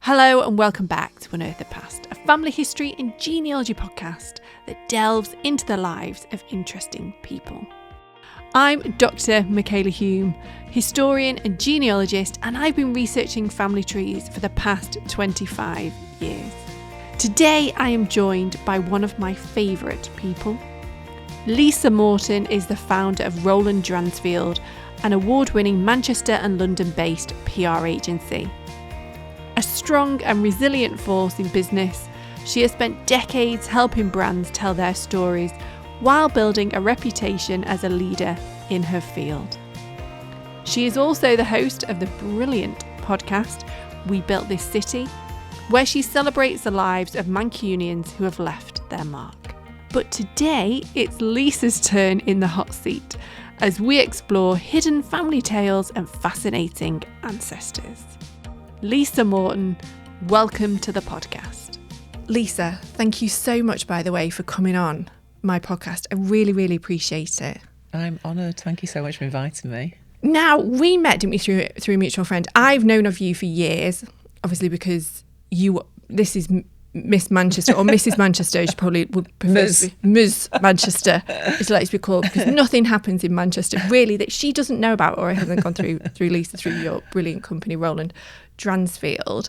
Hello and welcome back to Unearthed Past, a family history and genealogy podcast that delves into the lives of interesting people. I'm Dr. Michala Hume, historian and genealogist, and I've been researching family trees for the past 25 years. Today I am joined by one of my favourite people. Lisa Morton is the founder of Roland Dransfield, an award-winning Manchester and London-based PR agency. A strong and resilient force in business, she has spent decades helping brands tell their stories while building a reputation as a leader in her field. She is also the host of the brilliant podcast We Built This City, where she celebrates the lives of Mancunians who have left their mark. But today it's Lisa's turn in the hot seat as we explore hidden family tales and fascinating ancestors. Lisa Morton, welcome to the podcast. Lisa, thank you so much, by the way, for coming on my podcast. I really, really appreciate it. I'm honoured. Thank you so much for inviting me. Now, we met, didn't we, through a mutual friend. I've known of you for years, obviously, because this is Miss Manchester, or Mrs. Manchester, she probably would prefer to be Ms. Manchester, as like to be called, because nothing happens in Manchester, really, that she doesn't know about or hasn't gone through Lisa, through your brilliant company, Roland Dransfield.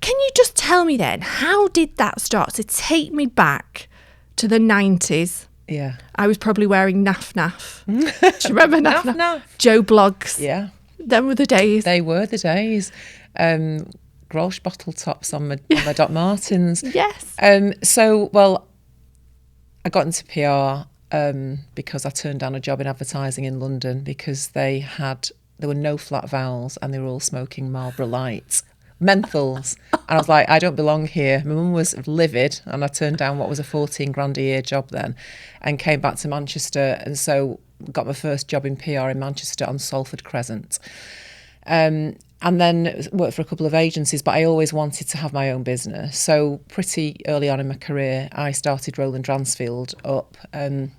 Can you just tell me then, how did that start? So take me back to the 90s. Yeah. I was probably wearing naff. Do you remember naff? Joe Bloggs. Yeah. Them were the days. They were the days. Grolsch bottle tops on my Doc Martens. Yes. I got into PR because I turned down a job in advertising in London because there were no flat vowels and they were all smoking Marlboro Lights, menthols. And I was like, I don't belong here. My mum was livid and I turned down what was a 14 grand a year job then and came back to Manchester, and so got my first job in PR in Manchester on Salford Crescent. And then worked for a couple of agencies, but I always wanted to have my own business. So pretty early on in my career, I started Roland Dransfield up and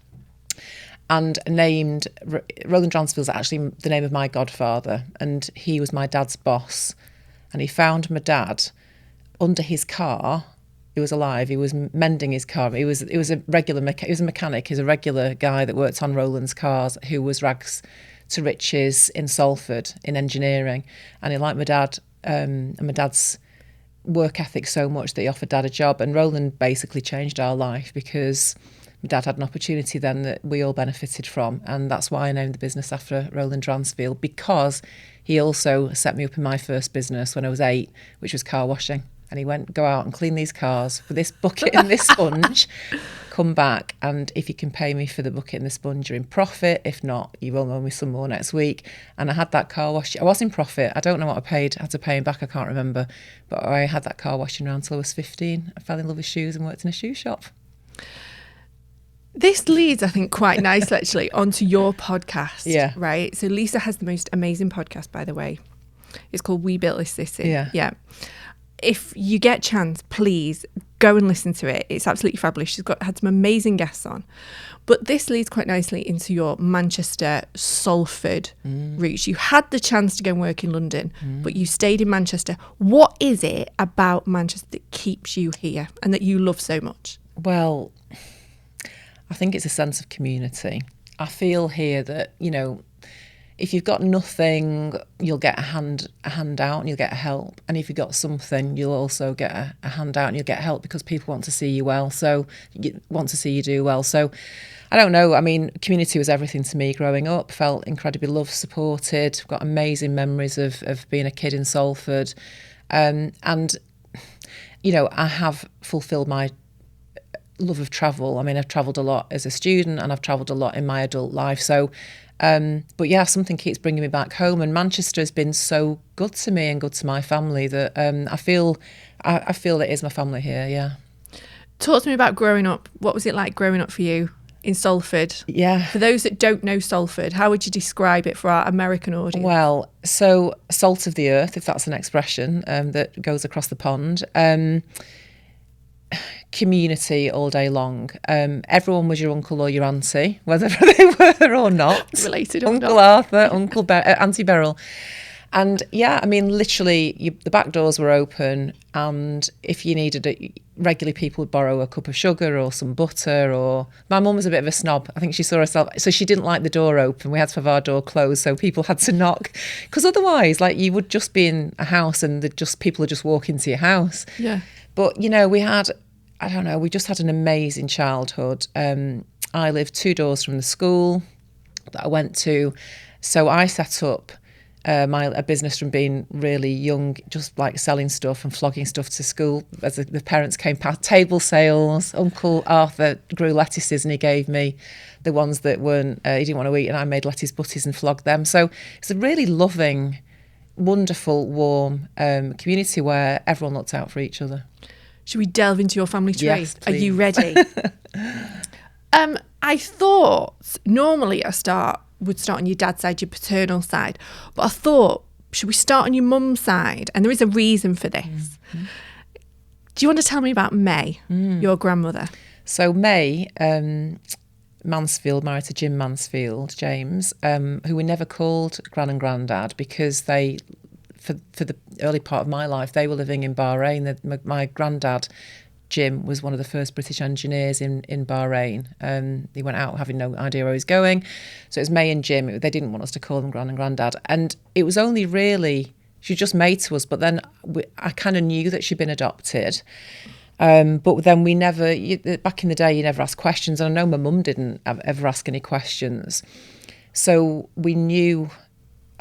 named Roland Dransfield's actually the name of my godfather, and he was my dad's boss. And he found my dad under his car. He was alive. He was mending his car. He was a regular he was a mechanic. He was a regular guy that worked on Roland's cars, who was rags to riches in Salford in engineering. And he liked my dad and my dad's work ethic so much that he offered Dad a job. And Roland basically changed our life because my dad had an opportunity then that we all benefited from. And that's why I named the business after Roland Dransfield, because he also set me up in my first business when I was 8, which was car washing. And he went, go out and clean these cars with this bucket and this sponge, come back, and if you can pay me for the bucket and the sponge, you're in profit. If not, you will owe me some more next week. And I had that car wash. I was in profit. I don't know what I paid. I had to pay him back. I can't remember. But I had that car washing around till I was 15. I fell in love with shoes and worked in a shoe shop. This leads, I think, quite nicely, actually, onto your podcast. Yeah. Right? So Lisa has the most amazing podcast, by the way. It's called We Built This City. Yeah. If you get a chance, please go and listen to it. It's absolutely fabulous. She's had some amazing guests on. But this leads quite nicely into your Manchester, Salford roots. You had the chance to go and work in London, but you stayed in Manchester. What is it about Manchester that keeps you here and that you love so much? Well, I think it's a sense of community. I feel here that, if you've got nothing, you'll get a handout and you'll get help. And if you've got something, you'll also get a handout and you'll get help because people want to see you well. So you want to see you do well. So I don't know. I mean, community was everything to me growing up. Felt incredibly loved, supported. Got amazing memories of being a kid in Salford. I have fulfilled my love of travel. I mean, I've travelled a lot as a student and I've travelled a lot in my adult life. So but yeah, something keeps bringing me back home, and Manchester has been so good to me and good to my family that I feel that is my family here. Yeah. Talk to me about growing up. What was it like growing up for you in Salford? Yeah. For those that don't know Salford, how would you describe it for our American audience? Well, so salt of the earth, if that's an expression that goes across the pond. Community all day long. Everyone was your uncle or your auntie, whether they were or not. Related or Uncle not. Arthur, Auntie Beryl. And yeah, I mean, literally, the back doors were open, and if you needed it, regularly people would borrow a cup of sugar or some butter. Or my mum was a bit of a snob. I think she saw herself, so she didn't like the door open. We had to have our door closed, so people had to knock, because otherwise, like, you would just be in a house and people would just walk into your house. Yeah. But you know, we just had an amazing childhood. I lived 2 doors from the school that I went to, so I set up a business from being really young, just like selling stuff and flogging stuff to school as the parents came past. Table sales. Uncle Arthur grew lettuces and he gave me the ones that weren't he didn't want to eat, and I made lettuce butties and flogged them. So it's a really loving, wonderful, warm community where everyone looked out for each other. Should we delve into your family tree? Yes, Are you please. ready? I thought normally would start on your dad's side, your paternal side, but I thought, should we start on your mum's side? And there is a reason for this. Mm-hmm. Do you want to tell me about May, your grandmother? So May Mansfield, married to Jim Mansfield, James, who we never called Gran and Grandad, because they, for the early part of my life, they were living in Bahrain. My granddad, Jim, was one of the first British engineers in Bahrain. He went out having no idea where he was going. So it was May and Jim. They didn't want us to call them Gran and Grandad. And it was only really, she was just May to us. But then I kind of knew that she'd been adopted. But then we never, back in the day, you never asked questions. And I know my mum didn't ever ask any questions. So we knew,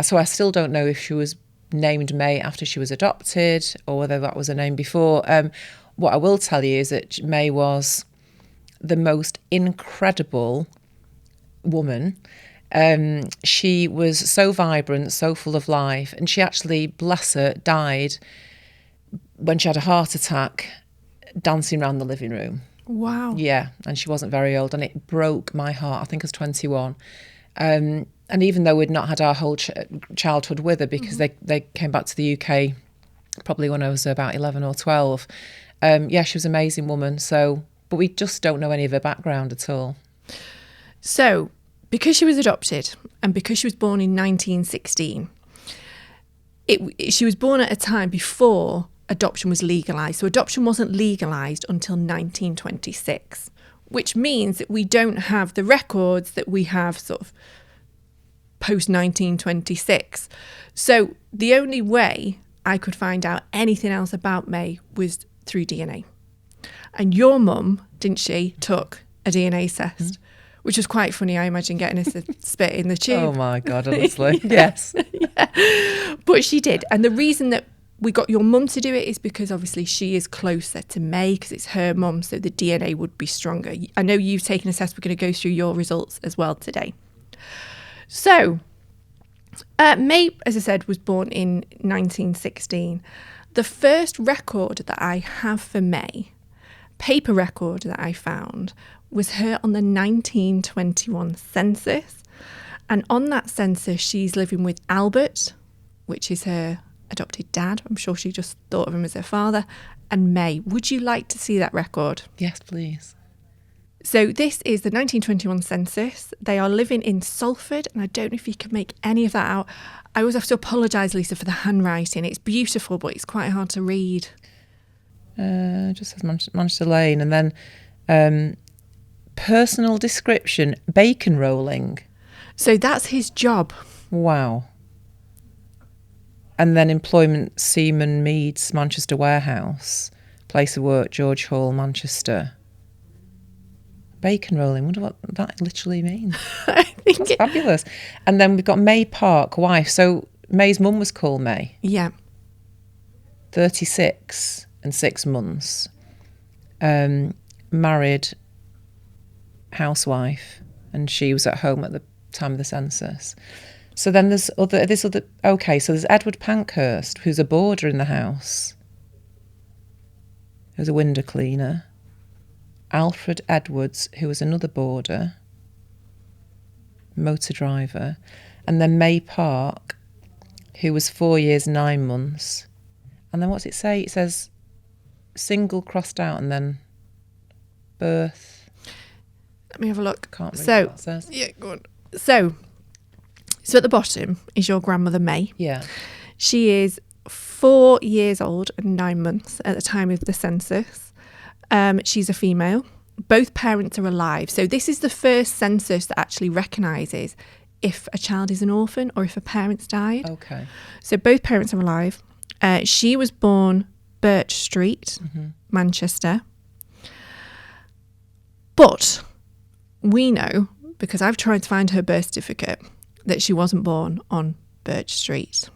so I still don't know if she was named May after she was adopted or whether that was her name before. What I will tell you is that May was the most incredible woman. She was so vibrant, so full of life. And she actually, bless her, died when she had a heart attack dancing around the living room. Wow. Yeah, and she wasn't very old, and it broke my heart. I think I was 21. And even though we'd not had our whole childhood with her, because they came back to the UK probably when I was about 11 or 12. Yeah, she was an amazing woman. So, but we just don't know any of her background at all. So, because she was adopted and because she was born in 1916, she was born at a time before adoption was legalised. So adoption wasn't legalised until 1926, which means that we don't have the records that we have sort of post 1926. So the only way I could find out anything else about May was through DNA. And your mum, didn't she, took a DNA test, which was quite funny, I imagine, getting us to spit in the tube. Oh my God, honestly. Yes. Yeah. But she did. And the reason that we got your mum to do it is because obviously she is closer to May because it's her mum, so the DNA would be stronger. I know you've taken a test. We're going to go through your results as well today. So May, as I said, was born in 1916. The first record that I have for May, paper record that I found, was her on the 1921 census. And on that census, she's living with Albert, which is her adopted dad. I'm sure she just thought of him as her father. And May. Would you like to see that record? Yes, please. So this is the 1921 census. They are living in Salford, and I don't know if you can make any of that out. I always have to apologise, Lisa, for the handwriting. It's beautiful, but it's quite hard to read. Just says Manchester Lane. And then personal description, bacon rolling. So that's his job. Wow. And then employment, Seaman Meads, Manchester Warehouse. Place of work, George Hall, Manchester. Bacon rolling, wonder what that literally means. I think That's fabulous. And then we've got May Park, wife. So May's mum was called May. Yeah. 36 and 6 months. Married, housewife, and she was at home at the time of the census. So then there's okay, so there's Edward Pankhurst, who's a boarder in the house. Who's a window cleaner. Alfred Edwards, who was another boarder, motor driver. And then May Park, who was 4 years, 9 months. And then what's it say? It says single crossed out and then birth. Let me have a look. Can't read what that says. Yeah, go on. So So at the bottom is your grandmother, May. Yeah. She is 4 years old and 9 months at the time of the census. She's a female. Both parents are alive. So this is the first census that actually recognises if a child is an orphan or if a parent's died. Okay. So both parents are alive. She was born Birch Street, Manchester. But we know, because I've tried to find her birth certificate, that she wasn't born on Birch Street.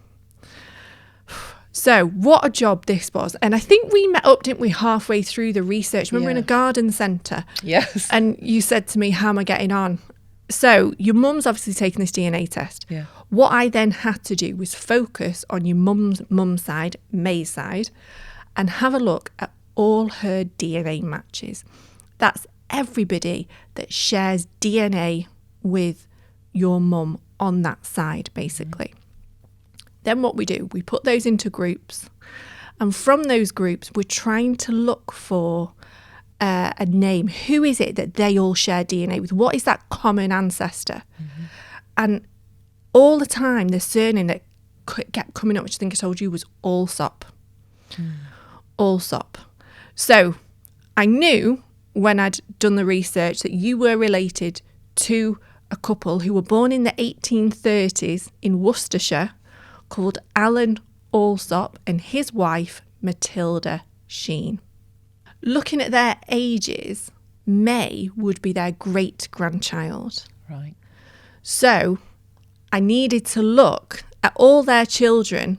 So what a job this was. And I think we met up, didn't we, halfway through the research. Remember, in a garden centre? Yes. And you said to me, how am I getting on? So your mum's obviously taken this DNA test. Yeah. What I then had to do was focus on your mum's side, May's side, and have a look at all her DNA matches. That's everybody that shares DNA with your mum on that side, basically. Then what we do, we put those into groups. And from those groups, we're trying to look for a name. Who is it that they all share DNA with? What is that common ancestor? And all the time, the surname that kept coming up, which I think I told you, was Allsop. Allsop. So I knew when I'd done the research that you were related to a couple who were born in the 1830s in Worcestershire called Alan Allsop and his wife, Matilda Sheen. Looking at their ages, May would be their great-grandchild. Right. So I needed to look at all their children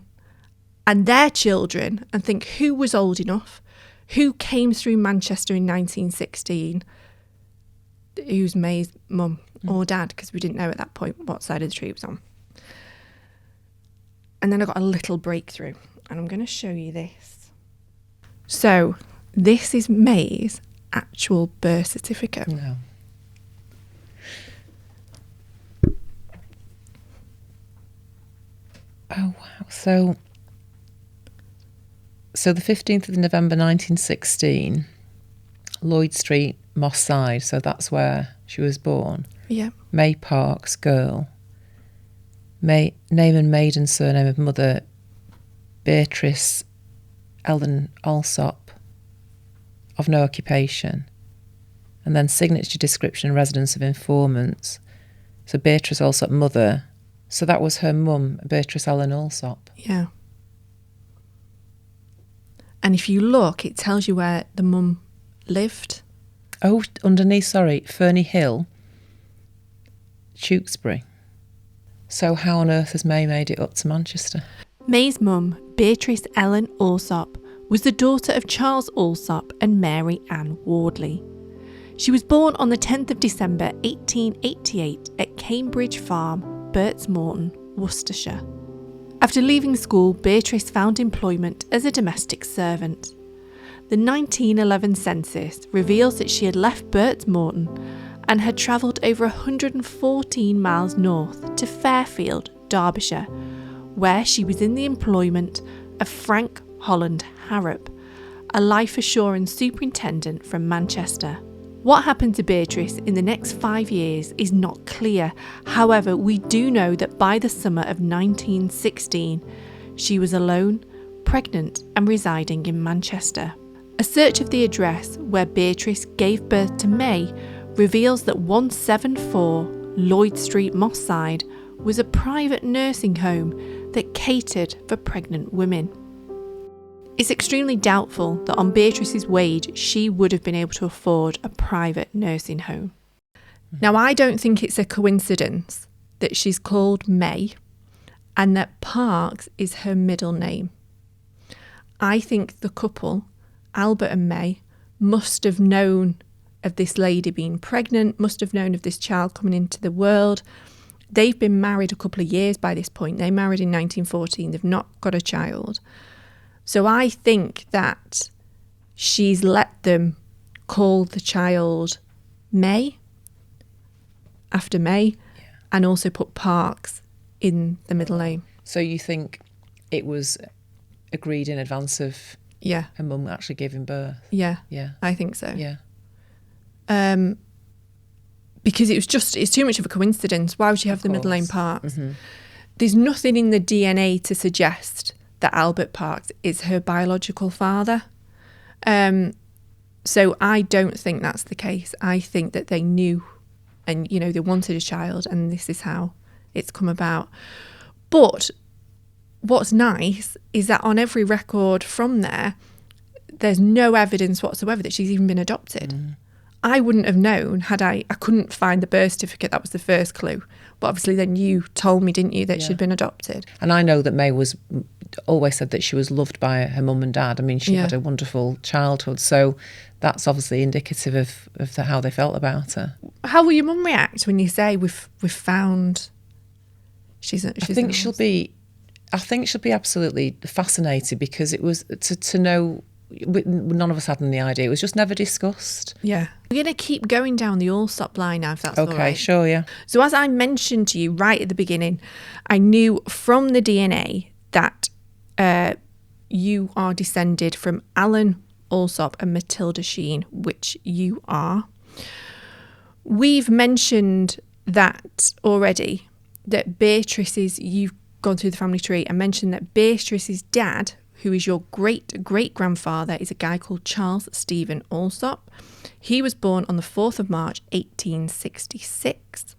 and think who was old enough, who came through Manchester in 1916, who's May's mum or dad, because we didn't know at that point what side of the tree it was on. And then I got a little breakthrough, and I'm going to show you this. So this is May's actual birth certificate. No. Oh, wow. So the 15th of November 1916, Lloyd Street, Moss Side. So that's where she was born. Yeah. May Parks, girl. Name and maiden surname of mother, Beatrice Ellen Allsop, of no occupation. And then signature, description, and residence of informants. So Beatrice Allsop, mother. So that was her mum, Beatrice Ellen Allsop. Yeah. And if you look, it tells you where the mum lived. Oh, underneath, sorry, Ferny Hill, Tewkesbury. So how on earth has May made it up to Manchester? May's mum, Beatrice Ellen Allsop, was the daughter of Charles Allsop and Mary Ann Wardley. She was born on the 10th of December 1888 at Cambridge Farm, Burts Morton, Worcestershire. After leaving school, Beatrice found employment as a domestic servant. The 1911 census reveals that she had left Burts Morton and had travelled over 114 miles north to Fairfield, Derbyshire, where she was in the employment of Frank Holland Harrop, a life assurance superintendent from Manchester. What happened to Beatrice in the next 5 years is not clear. However, we do know that by the summer of 1916, she was alone, pregnant, and residing in Manchester. A search of the address where Beatrice gave birth to May reveals that 174 Lloyd Street, Moss Side, was a private nursing home that catered for pregnant women. It's extremely doubtful that on Beatrice's wage she would have been able to afford a private nursing home. Now, I don't think it's a coincidence that she's called May and that Parks is her middle name. I think the couple, Albert and May, must have known of this lady being pregnant, must have known of this child coming into the world. They've been married a couple of years by this point. They married in 1914. They've not got a child. So I think that she's let them call the child May, after May, and also put Parks in the middle name. So you think it was agreed in advance of her mum actually giving birth? Yeah. Yeah. I think so. Yeah. because it's too much of a coincidence. Why would you have the middle name Parks? Mm-hmm. There's nothing in the DNA to suggest that Albert Parks is her biological father. So I don't think that's the case. I think that they knew and, you know, they wanted a child and this is how it's come about. But what's nice is that on every record from there, there's no evidence whatsoever that she's even been adopted. Mm. I wouldn't have known I couldn't find the birth certificate. That was the first clue. But obviously then you told me, didn't you, that she'd been adopted. And I know that May always said that she was loved by her mum and dad. I mean, she had a wonderful childhood. So that's obviously indicative of how they felt about her. How will your mum react when you say we've found she's I think she'll be absolutely fascinated, because it was to know. None of us had any idea. It was just never discussed. Yeah. We're going to keep going down the Allsop line now, if that's all right. Okay, sure, yeah. So as I mentioned to you right at the beginning, I knew from the DNA that you are descended from Alan Allsop and Matilda Sheen, which you are. We've mentioned that already, that Beatrice's, you've gone through the family tree and mentioned that Beatrice's dad, who is your great-great-grandfather, is a guy called Charles Stephen Allsop. He was born on the 4th of March, 1866.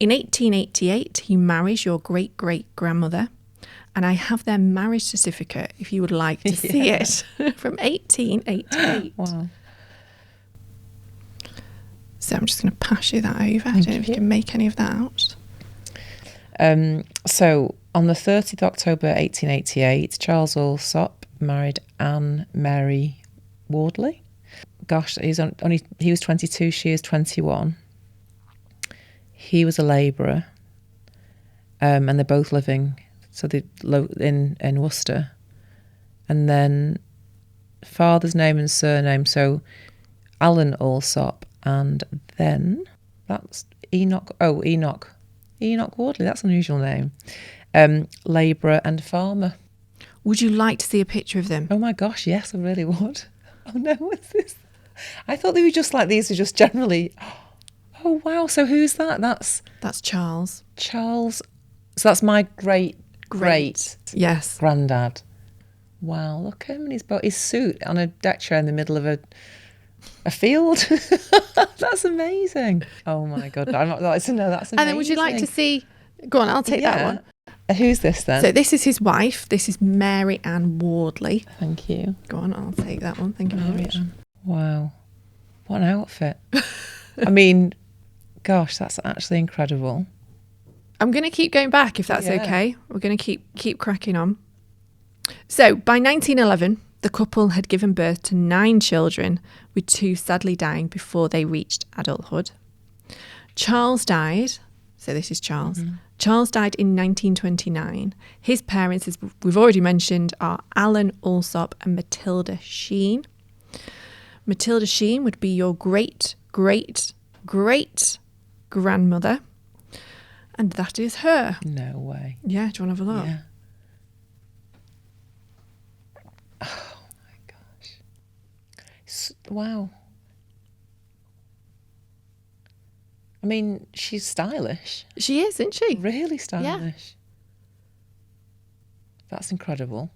In 1888, he marries your great-great-grandmother, and I have their marriage certificate, if you would like to see it, from 1888. Wow. So I'm just going to pass you that over. I don't know if you can make any of that out. So on the 30th of October 1888, Charles Allsop married Anne Mary Wardley. Gosh, he was 22, she is 21. He was a labourer, and they're both living in Worcester. And then father's name and surname, so Alan Allsop, and then that's Enoch Wardley, that's an unusual name. Labourer and farmer. Would you like to see a picture of them? Oh my gosh, yes, I really would. Oh no, what's this? I thought they were just like, these are just generally. Oh wow, so who's that? That's Charles. Charles. So that's my great yes granddad. Wow, look at him in his suit on a deck chair in the middle of a field. That's amazing. Oh my god, I'm not like to know. That's amazing. And then would you like to see? Go on, I'll take that one. Who's this then? So this is his wife. This is Mary Ann Wardley. Thank you. Go on, I'll take that one. Thank you very much. Wow, what an outfit. I mean, gosh, that's actually incredible. I'm going to keep going back if that's okay. We're going to keep cracking on. So by 1911, the couple had given birth to 9 children, with 2 sadly dying before they reached adulthood. Charles died. So this is Charles. Mm-hmm. Charles died in 1929. His parents, as we've already mentioned, are Alan Allsop and Matilda Sheen. Matilda Sheen would be your great-great-great-grandmother. And that is her. No way. Yeah, do you want to have a look? Yeah. Oh my gosh. Wow. I mean, she's stylish. She is, isn't she? Really stylish. Yeah. That's incredible.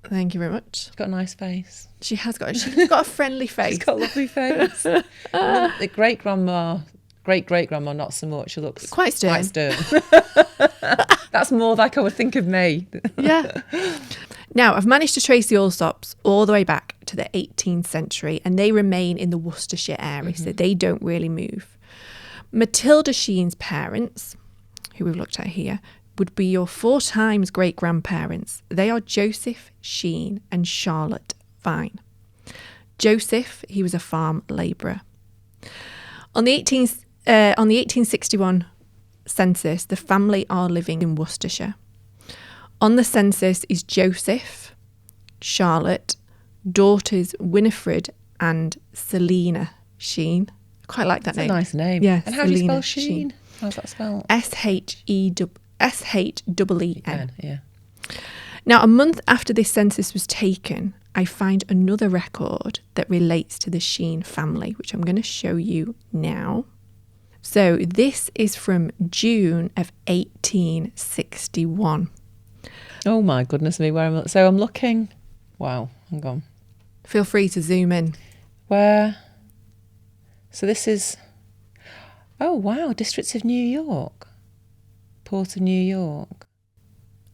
Thank you very much. She's got a nice face. She's got a friendly face. She's got a lovely face. The great-grandma, not so much. She looks quite stern. That's more like I would think of me. Yeah. Now, I've managed to trace the Allsops all the way back to the 18th century, and they remain in the Worcestershire area, so they don't really move. Matilda Sheen's parents, who we've looked at here, would be your 4 times great-grandparents. They are Joseph Sheen and Charlotte Vine. Joseph, he was a farm labourer. On the 1861 census, the family are living in Worcestershire. On the census is Joseph, Charlotte, daughters Winifred and Selina Sheen. I quite like that name. That's a nice name. Yeah. And how do you spell Sheen? How's that spelled? Sheen. Yeah. Now, a month after this census was taken, I find another record that relates to the Sheen family, which I'm going to show you now. So this is from June of 1861. Oh my goodness me, so I'm looking. Wow, hang on. Feel free to zoom in. Where? So this is, oh wow, districts of New York. Port of New York.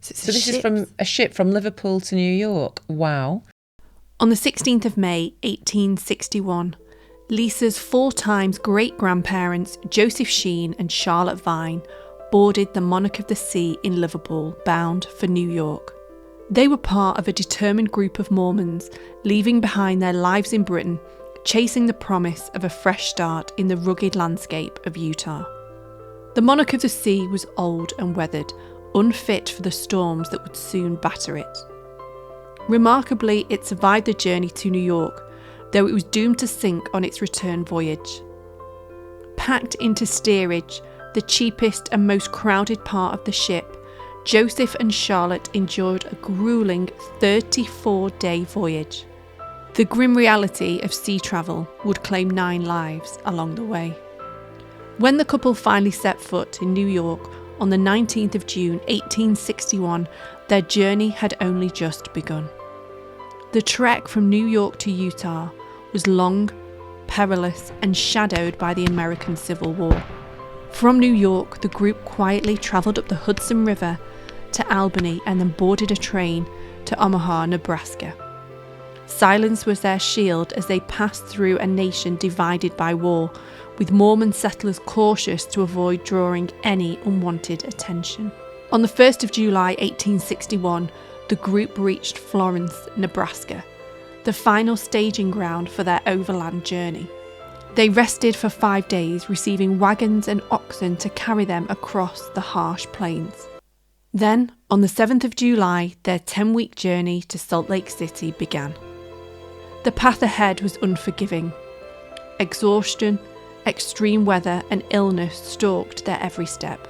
So this is from a ship from Liverpool to New York. Wow. On the 16th of May, 1861, Lisa's 4 times great-grandparents, Joseph Sheen and Charlotte Vine, boarded the Monarch of the Sea in Liverpool, bound for New York. They were part of a determined group of Mormons, leaving behind their lives in Britain, chasing the promise of a fresh start in the rugged landscape of Utah. The Monarch of the Sea was old and weathered, unfit for the storms that would soon batter it. Remarkably, it survived the journey to New York, though it was doomed to sink on its return voyage. Packed into steerage, the cheapest and most crowded part of the ship, Joseph and Charlotte endured a gruelling 34-day voyage. The grim reality of sea travel would claim 9 lives along the way. When the couple finally set foot in New York on the 19th of June 1861, their journey had only just begun. The trek from New York to Utah was long, perilous, and shadowed by the American Civil War. From New York, the group quietly travelled up the Hudson River to Albany and then boarded a train to Omaha, Nebraska. Silence was their shield as they passed through a nation divided by war, with Mormon settlers cautious to avoid drawing any unwanted attention. On the 1st of July 1861, the group reached Florence, Nebraska, the final staging ground for their overland journey. They rested for 5 days, receiving wagons and oxen to carry them across the harsh plains. Then, on the 7th of July, their 10-week journey to Salt Lake City began. The path ahead was unforgiving. Exhaustion, extreme weather, and illness stalked their every step.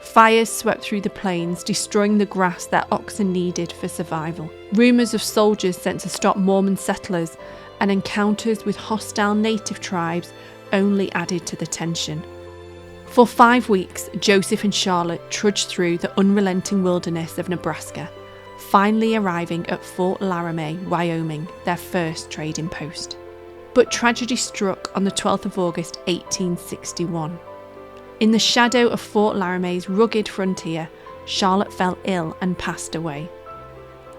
Fires swept through the plains, destroying the grass their oxen needed for survival. Rumours of soldiers sent to stop Mormon settlers and encounters with hostile native tribes only added to the tension. For 5 weeks, Joseph and Charlotte trudged through the unrelenting wilderness of Nebraska, finally arriving at Fort Laramie, Wyoming, their first trading post. But tragedy struck on the 12th of August 1861. In the shadow of Fort Laramie's rugged frontier, Charlotte fell ill and passed away,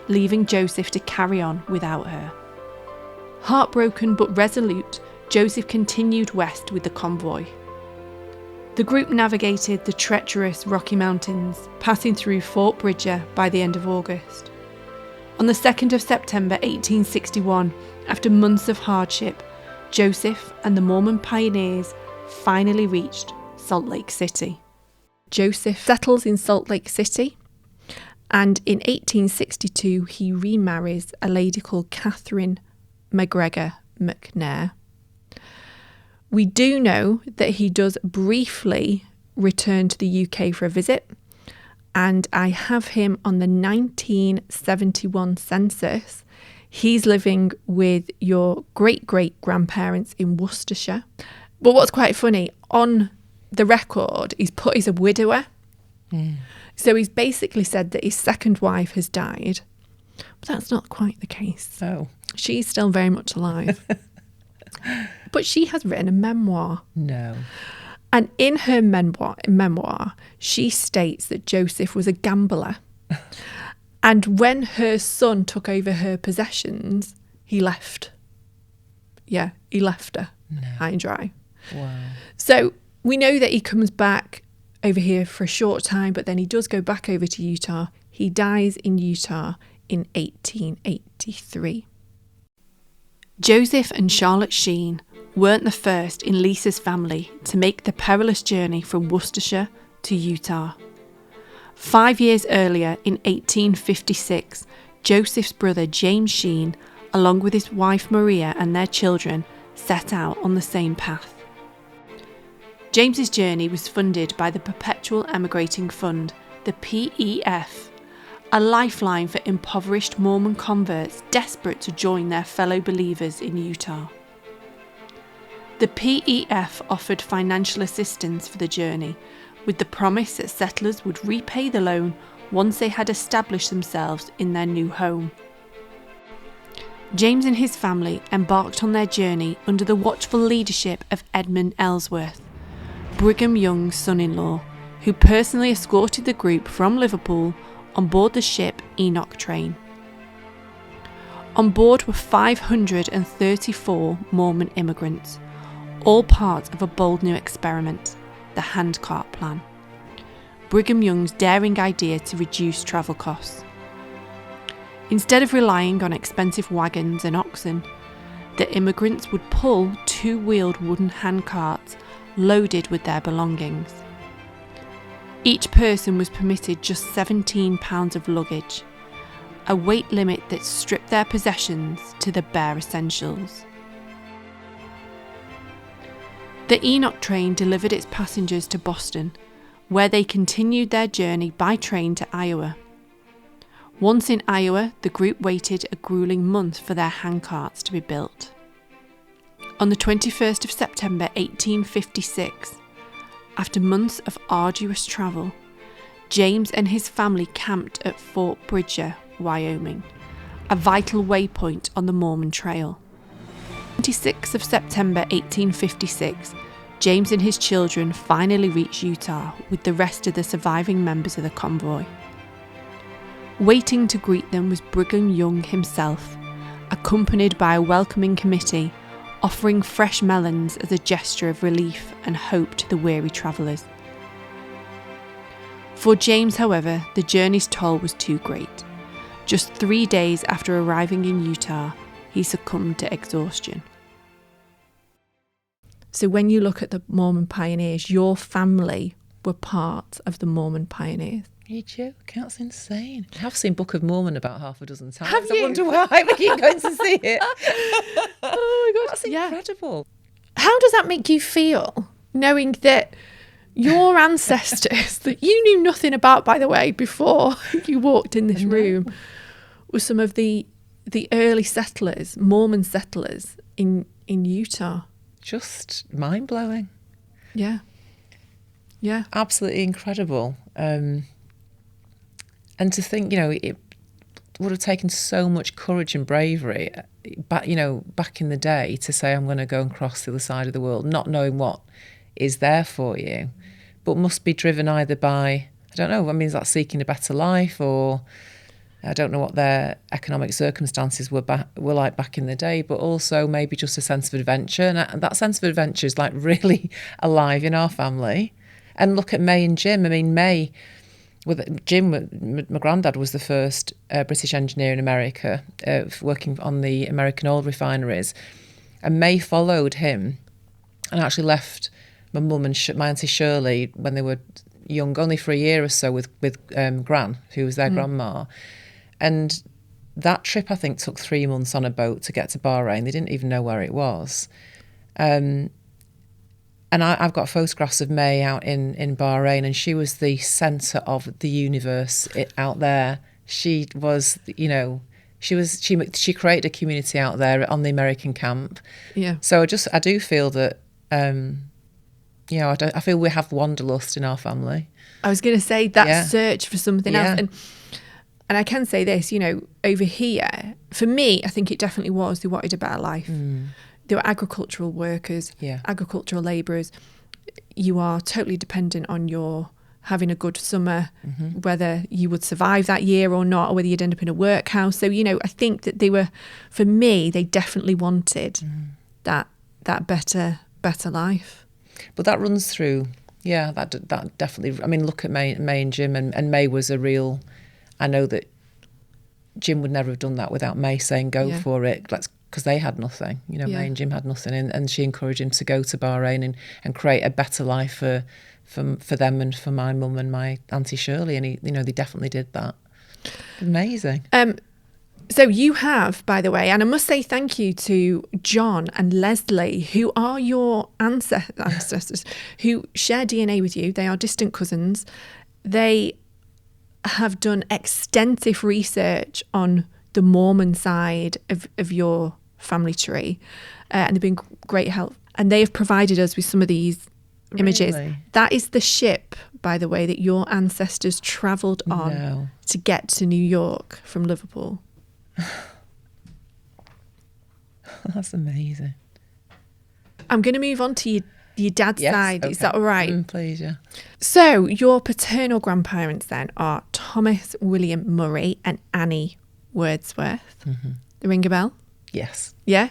leaving Joseph to carry on without her. Heartbroken but resolute, Joseph continued west with the convoy. The group navigated the treacherous Rocky Mountains, passing through Fort Bridger by the end of August. On the 2nd of September 1861, after months of hardship, Joseph and the Mormon pioneers finally reached Salt Lake City. Joseph settles in Salt Lake City, and in 1862 he remarries a lady called Catherine McGregor McNair. We do know that he does briefly return to the UK for a visit, and I have him on the 1971 census. He's living with your great-great-grandparents in Worcestershire. But what's quite funny, on the record, he's put he's a widower. So he's basically said that his second wife has died. But that's not quite the case. Oh. She's still very much alive. But she has written a memoir. No. And in her memoir, she states that Joseph was a gambler. And when her son took over her possessions, he left. Yeah, he left her high and dry. Wow. So we know that he comes back over here for a short time, but then he does go back over to Utah. He dies in Utah in 1883. Joseph and Charlotte Sheen weren't the first in Lisa's family to make the perilous journey from Worcestershire to Utah. 5 years earlier, in 1856, Joseph's brother James Sheen, along with his wife Maria and their children, set out on the same path. James's journey was funded by the Perpetual Emigrating Fund, the PEF, a lifeline for impoverished Mormon converts desperate to join their fellow believers in Utah. The PEF offered financial assistance for the journey, with the promise that settlers would repay the loan once they had established themselves in their new home. James and his family embarked on their journey under the watchful leadership of Edmund Ellsworth, Brigham Young's son-in-law, who personally escorted the group from Liverpool on board the ship Enoch train. On board were 534 Mormon immigrants, all part of a bold new experiment, the handcart plan, Brigham Young's daring idea to reduce travel costs. Instead of relying on expensive wagons and oxen, the immigrants would pull two-wheeled wooden handcarts loaded with their belongings. Each person was permitted just 17 pounds of luggage, a weight limit that stripped their possessions to the bare essentials. The Enoch train delivered its passengers to Boston, where they continued their journey by train to Iowa. Once in Iowa, the group waited a grueling month for their handcarts to be built. On the 21st of September 1856, after months of arduous travel, James and his family camped at Fort Bridger, Wyoming, a vital waypoint on the Mormon Trail. 26th of September 1856, James and his children finally reached Utah with the rest of the surviving members of the convoy. Waiting to greet them was Brigham Young himself, accompanied by a welcoming committee offering fresh melons as a gesture of relief and hope to the weary travellers. For James, however, the journey's toll was too great. Just 3 days after arriving in Utah, he succumbed to exhaustion. So when you look at the Mormon pioneers, your family were part of the Mormon pioneers. You joke? That's insane. I have seen Book of Mormon about half a dozen times. Have you? I wonder why we keep going to see it. Oh my God. That's incredible. How does that make you feel, knowing that your ancestors, that you knew nothing about, by the way, before you walked in this room, were some of the early settlers, Mormon settlers in Utah? Just mind-blowing. Yeah. Yeah. Absolutely incredible. And to think, it would have taken so much courage and bravery, back in the day, to say, I'm going to go and cross the other side of the world, not knowing what is there for you, but must be driven either by, I don't know, is that seeking a better life, or I don't know what their economic circumstances were like back in the day, but also maybe just a sense of adventure. And that sense of adventure is like really alive in our family. And look at May and Jim. May... Jim, my granddad, was the first British engineer in America, working on the American oil refineries. And May followed him and actually left my mum and my auntie Shirley when they were young, only for a year or so, with Gran, who was their grandma. And that trip, I think, took 3 months on a boat to get to Bahrain. They didn't even know where it was. And I've got photographs of May out in Bahrain, and she was the centre of the universe out there. She was, she created a community out there on the American camp. Yeah. So I do feel that, I feel we have wanderlust in our family. I was going to say that search for something else. And I can say this, over here, for me, I think it definitely was, they wanted a better life. They were agricultural workers, agricultural labourers. You are totally dependent on your having a good summer, whether you would survive that year or not, or whether you'd end up in a workhouse. So, I think that they were, for me, they definitely wanted that better life. But that runs through, that definitely, look at May and Jim, and May was a real, I know that Jim would never have done that without May saying, go for it, because they had nothing, May and Jim had nothing, and she encouraged him to go to Bahrain and create a better life for them and for my mum and my auntie Shirley, and they definitely did that. Amazing. So you have, by the way, and I must say thank you to John and Leslie, who are your ancestors, who share DNA with you. They are distant cousins. They have done extensive research on the Mormon side of your family tree, and they've been great help. And they have provided us with some of these images. Really? That is the ship, by the way, that your ancestors travelled on to get to New York from Liverpool. That's amazing. I'm going to move on to your dad's side. Okay. Is that all right? Please, yeah. So your paternal grandparents then are Thomas William Murray and Annie Wordsworth. Mm-hmm. The ring a bell? Yes. Yeah?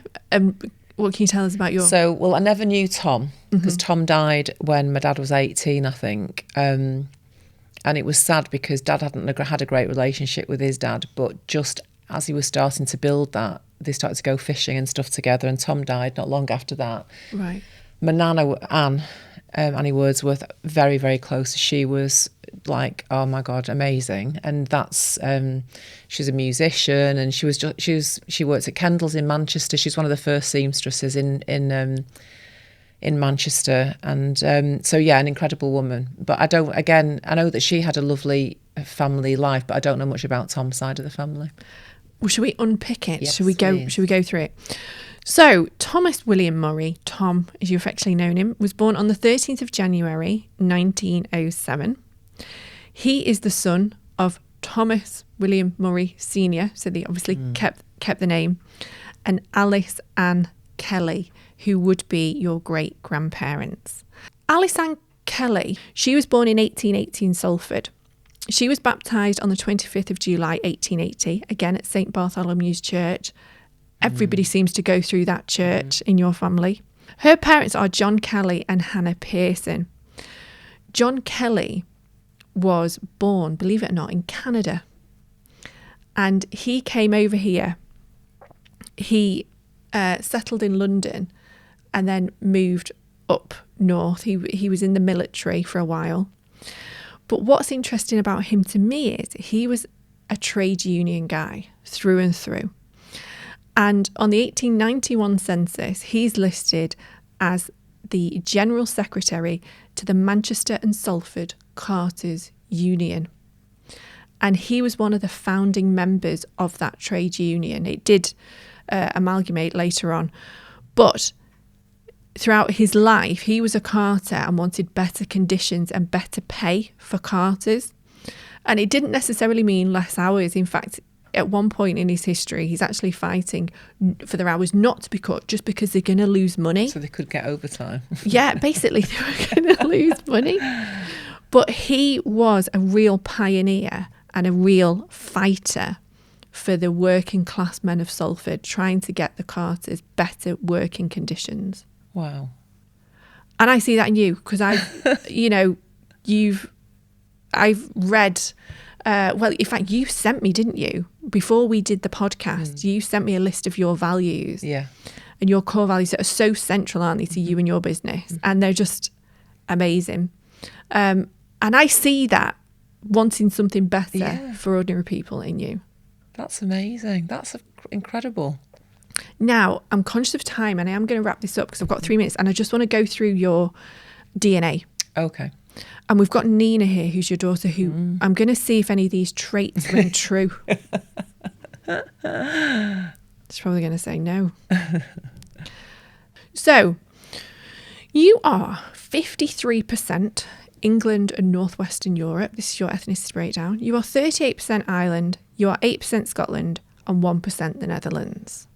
What can you tell us about your... So, well, I never knew Tom because Tom died when my dad was 18, I think. And it was sad because Dad hadn't had a great relationship with his dad, but just as he was starting to build that, they started to go fishing and stuff together, and Tom died not long after that. Right. My nana, Annie Wordsworth, very, very close. She was like, oh my God, amazing. And that's, she's a musician, and she works at Kendall's in Manchester. She's one of the first seamstresses in Manchester. And so, yeah, an incredible woman. But I know that she had a lovely family life, but I don't know much about Tom's side of the family. Well, shall we unpick it? Yes, Shall we go through it? So, Thomas William Murray, Tom, as you affectionately known him, was born on the 13th of January, 1907. He is the son of Thomas William Murray Sr., so they obviously kept the name, and Alice Ann Kelly, who would be your great-grandparents. Alice Ann Kelly, she was born in 1818 Salford. She was baptised on the 25th of July, 1880, again at St Bartholomew's Church. Everybody seems to go through that church in your family. Her parents are John Kelly and Hannah Pearson. John Kelly was born, believe it or not, in Canada. And he came over here. He settled in London and then moved up north. He was in the military for a while. But what's interesting about him to me is he was a trade union guy through and through. And on the 1891 census, he's listed as the General Secretary to the Manchester and Salford Carters Union. And he was one of the founding members of that trade union. It did amalgamate later on. But throughout his life, he was a carter and wanted better conditions and better pay for carters. And it didn't necessarily mean less hours. In fact, at one point in his history, he's actually fighting for their hours not to be cut just because they're going to lose money. So they could get overtime. Yeah, basically they were going to lose money. But he was a real pioneer and a real fighter for the working class men of Salford, trying to get the carters better working conditions. Wow. And I see that in you because I've read, well, in fact, you sent me, didn't you? Before we did the podcast, you sent me a list of your values. Yeah. And your core values that are so central, aren't they, to you and your business? And they're just amazing. And I see that wanting something better for ordinary people in you. That's amazing. That's incredible. Now, I'm conscious of time and I am going to wrap this up because I've got 3 minutes and I just want to go through your DNA. Okay. And we've got Nina here, who's your daughter, who I'm going to see if any of these traits ring true. She's probably going to say no. So, you are 53% England and Northwestern Europe. This is your ethnicity breakdown. You are 38% Ireland. You are 8% Scotland and 1% the Netherlands.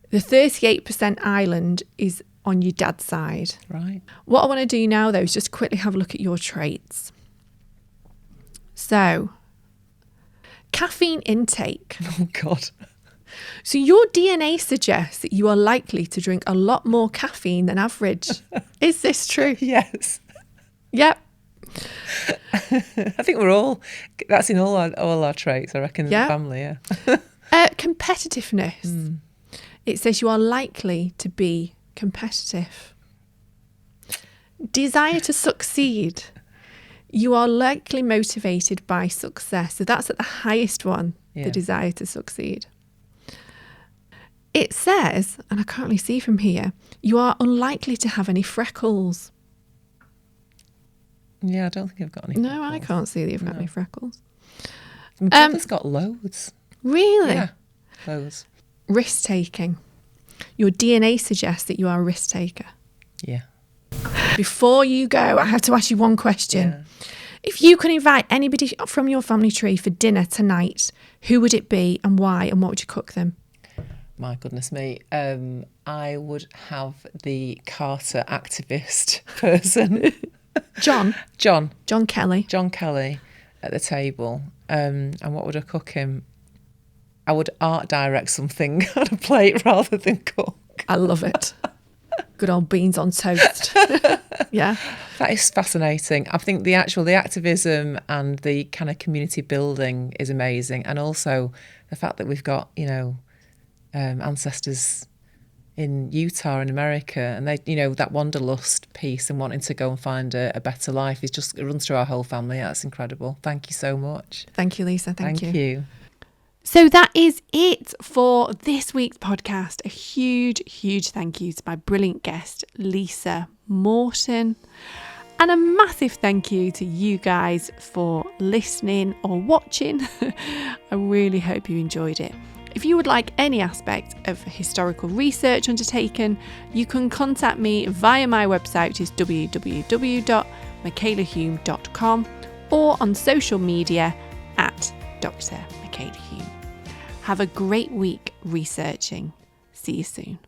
The 38% Ireland is on your dad's side. Right. What I want to do now, though, is just quickly have a look at your traits. So, caffeine intake. Oh, God. So your DNA suggests that you are likely to drink a lot more caffeine than average. Is this true? Yes. Yep. I think that's in all our traits, I reckon, in the family, yeah. Competitiveness. It says you are likely to be competitive. Desire to succeed. You are likely motivated by success. So that's at the highest one, the desire to succeed. It says, and I can't really see from here, you are unlikely to have any freckles. Yeah, I don't think I've got any. No, freckles. I can't see that you've got any freckles. My brother's got loads. Really? Yeah, loads. Risk taking. Your DNA suggests that you are a risk taker. Yeah. Before you go, I have to ask you one question. Yeah. If you could invite anybody from your family tree for dinner tonight, who would it be and why, and what would you cook them? My goodness me. I would have the Carter activist person. John Kelly. John Kelly at the table. And what would I cook him? I would art direct something on a plate rather than cook. I love it. Good old beans on toast. Yeah. That is fascinating. I think the activism and the kind of community building is amazing. And also the fact that we've got, ancestors in Utah in America, and they, that wanderlust piece and wanting to go and find a better life it runs through our whole family. That's incredible. Thank you so much. Thank you, Lisa. Thank you. So that is it for this week's podcast. A huge, huge thank you to my brilliant guest, Lisa Morton. And a massive thank you to you guys for listening or watching. I really hope you enjoyed it. If you would like any aspect of historical research undertaken, you can contact me via my website, which is www.michalahume.com, or on social media at Dr. Michala Hume. Have a great week researching. See you soon.